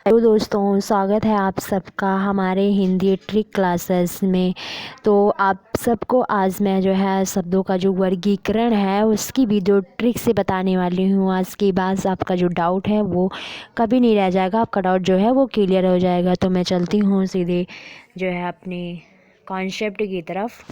Hello दोस्तों, स्वागत है आप सबका हमारे हिंदी ट्रिक क्लासेस में। तो आप सबको आज मैं जो है शब्दों का जो वर्गीकरण है उसकी वीडियो ट्रिक से बताने वाली हूँ। आज के बाद आपका जो डाउट है वो कभी नहीं रह जाएगा, आपका डाउट जो है वो क्लियर हो जाएगा। तो मैं चलती हूँ सीधे जो है अपने कॉन्सेप्ट की तरफ।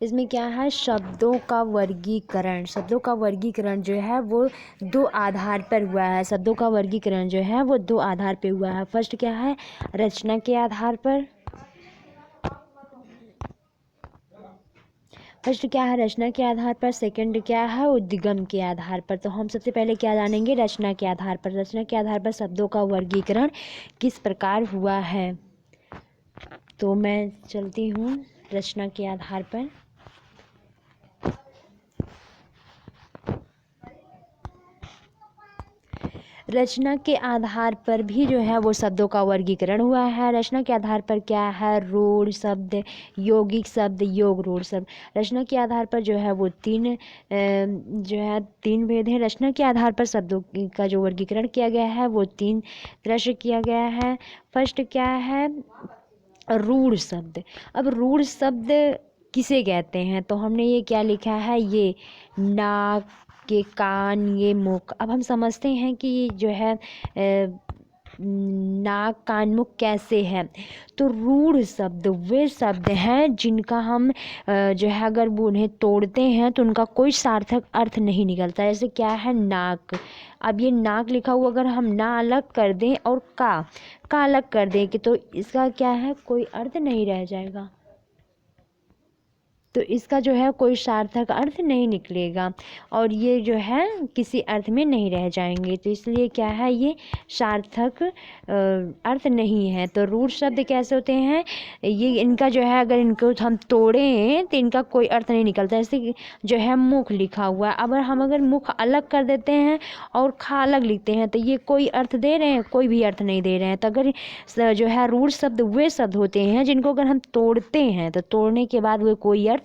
इसमें क्या है, शब्दों का वर्गीकरण। शब्दों का वर्गीकरण जो है वो दो आधार पर हुआ है। शब्दों का वर्गीकरण जो है वो दो आधार पर हुआ है। फर्स्ट क्या है, रचना के आधार पर। फर्स्ट क्या है, रचना के आधार पर। सेकंड क्या है, उद्गम के आधार पर। तो हम सबसे पहले क्या जानेंगे, रचना के आधार पर। रचना के आधार पर शब्दों का वर्गीकरण किस प्रकार हुआ है। तो मैं चलती हूँ रचना के आधार पर। रचना के आधार पर भी जो है वो शब्दों का वर्गीकरण हुआ है। रचना के आधार पर क्या है, रूढ़ शब्द, यौगिक शब्द, योग रूढ़ शब्द। रचना के आधार पर जो है वो तीन भेद हैं। रचना के आधार पर शब्दों का जो वर्गीकरण किया गया है वो तीन तरह से किया गया है। फर्स्ट क्या है, रूढ़ शब्द। अब रूढ़ शब्द किसे कहते हैं, तो हमने ये क्या लिखा है, ये नाक, के कान, ये मुख। अब हम समझते हैं कि ये जो है नाक, कान, मुख कैसे है। तो रूढ़ शब्द वे शब्द हैं जिनका हम जो है अगर वो उन्हें तोड़ते हैं तो उनका कोई सार्थक अर्थ नहीं निकलता। जैसे क्या है, नाक। अब ये नाक लिखा हुआ अगर हम ना अलग कर दें और का अलग कर दें कि तो इसका क्या है, कोई अर्थ नहीं रह जाएगा। तो इसका जो है कोई सार्थक अर्थ नहीं निकलेगा और ये जो है किसी अर्थ में नहीं रह जाएंगे। तो इसलिए क्या है, ये सार्थक अर्थ नहीं है। तो रूढ़ शब्द कैसे होते हैं, ये इनका जो है अगर इनको हम तोड़ें तो इनका कोई अर्थ नहीं निकलता। जैसे जो है मुख लिखा हुआ है, अगर मुख अलग कर देते हैं और खा अलग लिखते हैं तो ये कोई अर्थ दे रहे हैं, कोई भी अर्थ नहीं दे रहे हैं। तो अगर जो है रूढ़ शब्द वे शब्द होते हैं जिनको अगर हम तोड़ते हैं तो तोड़ने के बाद वे कोई अर्थ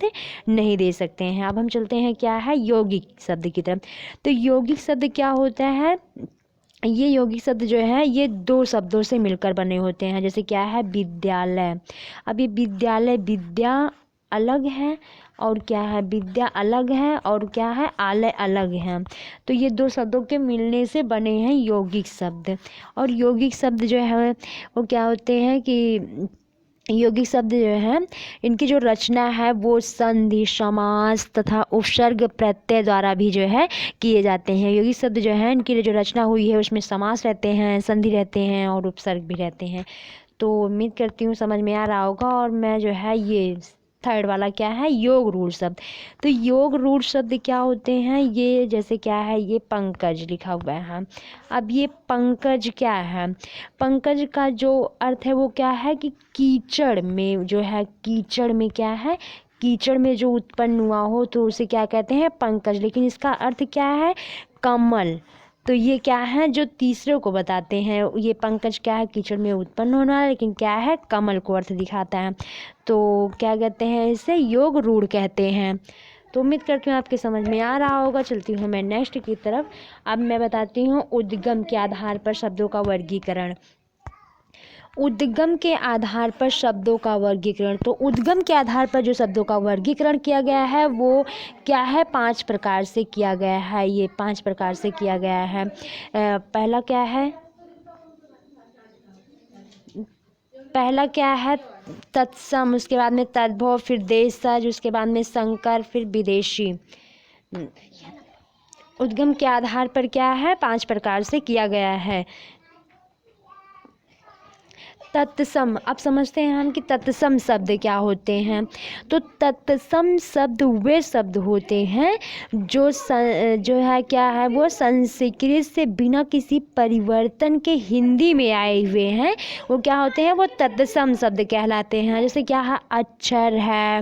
नहीं दे सकते हैं। अब हम चलते हैं क्या है, यौगिक शब्द की तरफ। तो यौगिक शब्द क्या होता है, ये यौगिक शब्द जो है ये दो शब्दों से मिलकर बने होते हैं। जैसे क्या है, विद्यालय। अब ये विद्यालय, विद्या अलग है और क्या है, विद्या अलग है और क्या है, आलय अलग है। तो ये दो शब्दों के मिलने से बने हैं यौगिक शब्द। और यौगिक शब्द जो है वो क्या होते हैं कि यौगिक शब्द जो है इनकी जो रचना है वो संधि, समास तथा उपसर्ग प्रत्यय द्वारा भी जो है किए जाते हैं। यौगिक शब्द जो है इनकी जो रचना हुई है उसमें समास रहते हैं, संधि रहते हैं और उपसर्ग भी रहते हैं। तो उम्मीद करती हूँ समझ में आ रहा होगा। और मैं जो है ये थर्ड वाला क्या है, योग रूढ़ शब्द। तो योग रूढ़ शब्द क्या होते हैं, ये जैसे क्या है, ये पंकज लिखा हुआ है। अब ये पंकज क्या है, पंकज का जो अर्थ है वो क्या है कि कीचड़ में जो है, कीचड़ में क्या है, कीचड़ में जो उत्पन्न हुआ हो तो उसे क्या कहते हैं, पंकज। लेकिन इसका अर्थ क्या है, कमल। तो ये क्या है, जो तीसरे को बताते हैं, ये पंकज क्या है, कीचड़ में उत्पन्न होना है, लेकिन क्या है, कमल को अर्थ दिखाता है। तो क्या कहते हैं, इसे योग रूढ़ कहते हैं। तो उम्मीद करती हूँ आपके समझ में आ रहा होगा। चलती हूँ मैं नेक्स्ट की तरफ। अब मैं बताती हूँ उद्गम के आधार पर शब्दों का वर्गीकरण। उद्गम के आधार पर शब्दों का वर्गीकरण। तो उद्गम के आधार पर जो शब्दों का वर्गीकरण किया गया है वो क्या है, 5 प्रकार से किया गया है। ये 5 प्रकार से किया गया है। पहला क्या है, तत्सम, उसके बाद में तद्भव, फिर देशज, उसके बाद में संकर, फिर विदेशी। उद्गम के आधार पर क्या है, 5 प्रकार से किया गया है। तत्सम, अब समझते हैं हम कि तत्सम शब्द क्या होते हैं। तो तत्सम शब्द वे शब्द होते हैं जो है क्या है, वो संस्कृत से बिना किसी परिवर्तन के हिंदी में आए हुए हैं। वो क्या होते हैं, वो तत्सम शब्द कहलाते हैं। जैसे क्या है, अक्षर है,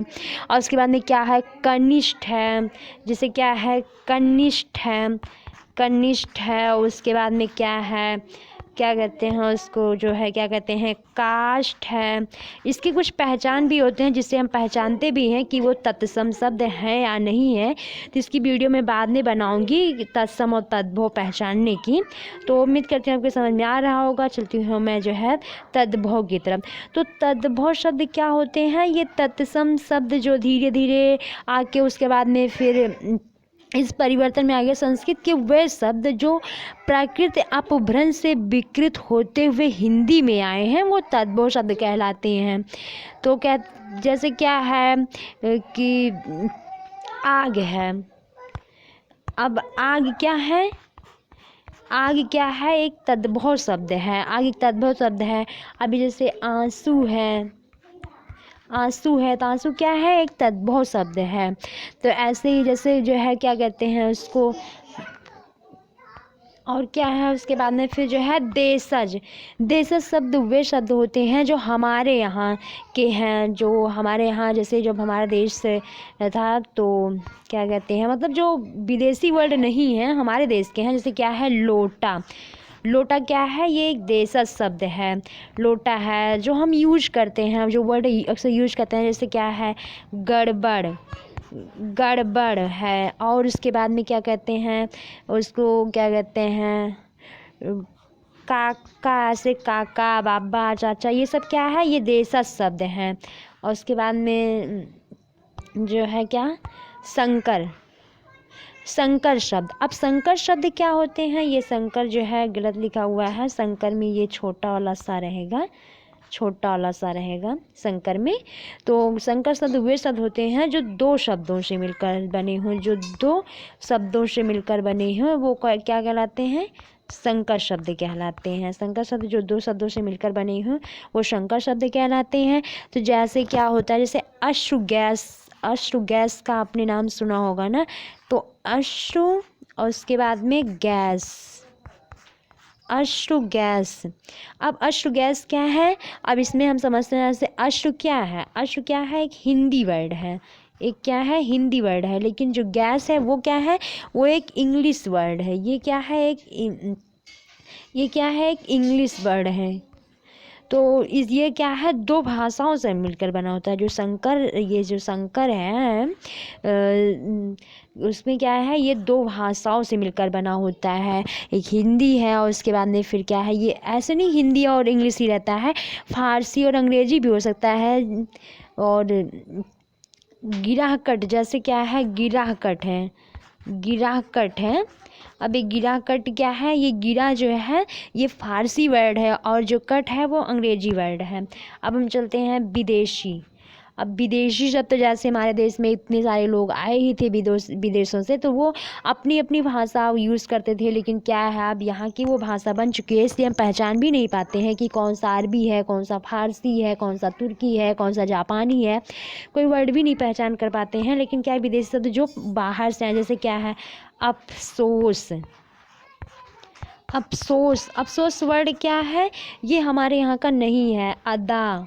और उसके बाद में क्या है, कनिष्ठ है। जैसे क्या है, कनिष्ठ है, उसके बाद में क्या है, क्या कहते हैं उसको, जो है क्या कहते हैं कास्ट है, इसकी कुछ पहचान भी होते हैं जिससे हम पहचानते भी हैं कि वो तत्सम शब्द है या नहीं है। तो इसकी वीडियो मैं बाद में बनाऊंगी तत्सम और तद्भव पहचानने की। तो उम्मीद करती हूँ आपको समझ में आ रहा होगा। चलती हूँ मैं जो है तद्भव की तरफ। तो तद्भव शब्द क्या होते हैं, ये तत्सम शब्द जो धीरे धीरे आके उसके बाद में फिर इस परिवर्तन में आ गया संस्कृत के वे शब्द जो प्राकृत अपभ्रंश से विकृत होते हुए हिंदी में आए हैं, वो तद्भव शब्द कहलाते हैं। तो क्या, जैसे क्या है कि आग है। अब आग क्या है, आग क्या है, एक तद्भव शब्द है। आग एक तद्भव शब्द है। अभी जैसे आंसू है, आंसू है तो आंसू क्या है, एक तद्भव शब्द है। तो ऐसे ही जैसे जो है क्या कहते हैं उसको, और क्या है उसके बाद में फिर जो है देशज। देशज शब्द वे शब्द होते हैं जो हमारे यहाँ के हैं, जो हमारे यहाँ जैसे जब हमारा देश से था तो क्या कहते हैं, मतलब जो विदेशी वर्ड नहीं है हमारे देश के हैं। जैसे क्या है लोटा, लोटा क्या है, ये एक देशज शब्द है। लोटा है जो हम यूज करते हैं, जो वर्ड अक्सर यूज करते हैं। जैसे क्या है गड़बड़, गड़बड़ है। और उसके बाद में क्या कहते हैं उसको, क्या कहते हैं काका, ऐसे काका बाबा चाचा, ये सब क्या है, ये देशज शब्द हैं। और उसके बाद में जो है क्या संकर, संकर शब्द। अब संकर शब्द क्या होते हैं, ये संकर जो है गलत लिखा हुआ है, संकर में ये छोटा वाला सा रहेगा, छोटा वाला सा रहेगा संकर में। तो संकर शब्द वे शब्द होते हैं जो दो शब्दों से मिलकर बने हों, जो दो शब्दों से मिलकर बने हों, वो क्या कहलाते हैं, संकर शब्द कहलाते हैं। संकर शब्द जो दो शब्दों से मिलकर बने हों वो संकर शब्द कहलाते हैं। तो जैसे क्या होता है, जैसे अश्रु गैस, अश्रु गैस का आपने नाम सुना होगा ना। तो अश्रु और उसके बाद में गैस, अश्रु गैस। अब अश्रु गैस क्या है, अब इसमें हम समझते हैं जैसे अश्रु क्या है, अश्रु क्या है, एक हिंदी वर्ड है, एक क्या है हिंदी वर्ड है। लेकिन जो गैस है वो क्या है, वो एक इंग्लिश वर्ड है। ये क्या है, ये क्या है, एक इंग्लिश वर्ड है। तो ये क्या है, दो भाषाओं से मिलकर बना होता है। जो संकर, ये जो संकर है उसमें क्या है, ये दो भाषाओं से मिलकर बना होता है। एक हिंदी है और उसके बाद में फिर क्या है, ये ऐसे नहीं हिंदी और इंग्लिश ही रहता है, फारसी और अंग्रेजी भी हो सकता है। और गिराहकट, जैसे क्या है गिराहकट है, गिराहकट है। अब ये गिराहकट क्या है, ये गिरा जो है ये फारसी वर्ड है और जो कट है वो अंग्रेजी वर्ड है। अब हम चलते हैं विदेशी। अब विदेशी शब्द तो जैसे हमारे देश में इतने सारे लोग आए ही थे विदेशों से, तो वो अपनी अपनी भाषा यूज़ करते थे। लेकिन क्या है, अब यहाँ की वो भाषा बन चुकी है, इसलिए हम पहचान भी नहीं पाते हैं कि कौन सा अरबी है, कौन सा फारसी है, कौन सा तुर्की है, कौन सा जापानी है, कोई वर्ड भी नहीं पहचान कर पाते हैं। लेकिन क्या है, विदेशी शब्द जो बाहर से हैं, जैसे क्या है अफसोस, अफसोस, अफसोस वर्ड क्या है, ये हमारे यहाँ का नहीं है। अदा,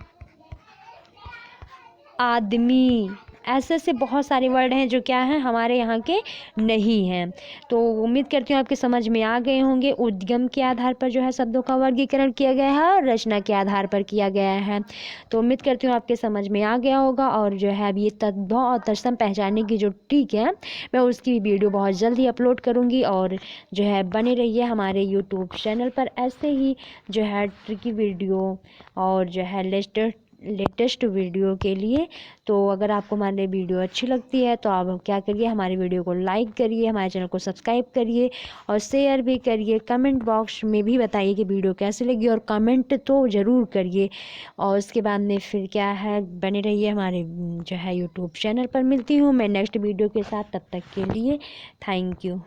आदमी, ऐसे ऐसे बहुत सारे वर्ड हैं जो क्या हैं हमारे यहाँ के नहीं हैं। तो उम्मीद करती हूँ आपके समझ में आ गए होंगे। उद्गम के आधार पर जो है शब्दों का वर्गीकरण किया गया है और रचना के आधार पर किया गया है। तो उम्मीद करती हूँ आपके समझ में आ गया होगा। और जो है अब ये तद्भव और तत्सम पहचानने की जो ट्रिक है, मैं उसकी वीडियो बहुत जल्द ही अपलोड करूँगी। और जो है बने रहिए हमारे यूट्यूब चैनल पर ऐसे ही जो है ट्रिकी वीडियो और जो है लेटेस्ट वीडियो के लिए। तो अगर आपको हमारी वीडियो अच्छी लगती है तो आप क्या करिए, हमारी वीडियो को लाइक करिए, हमारे चैनल को सब्सक्राइब करिए और शेयर भी करिए। कमेंट बॉक्स में भी बताइए कि वीडियो कैसी लगी और कमेंट तो ज़रूर करिए। और उसके बाद में फिर क्या है, बने रहिए हमारे जो है यूट्यूब चैनल पर। मिलती हूँ मैं नेक्स्ट वीडियो के साथ, तब तक के लिए थैंक यू।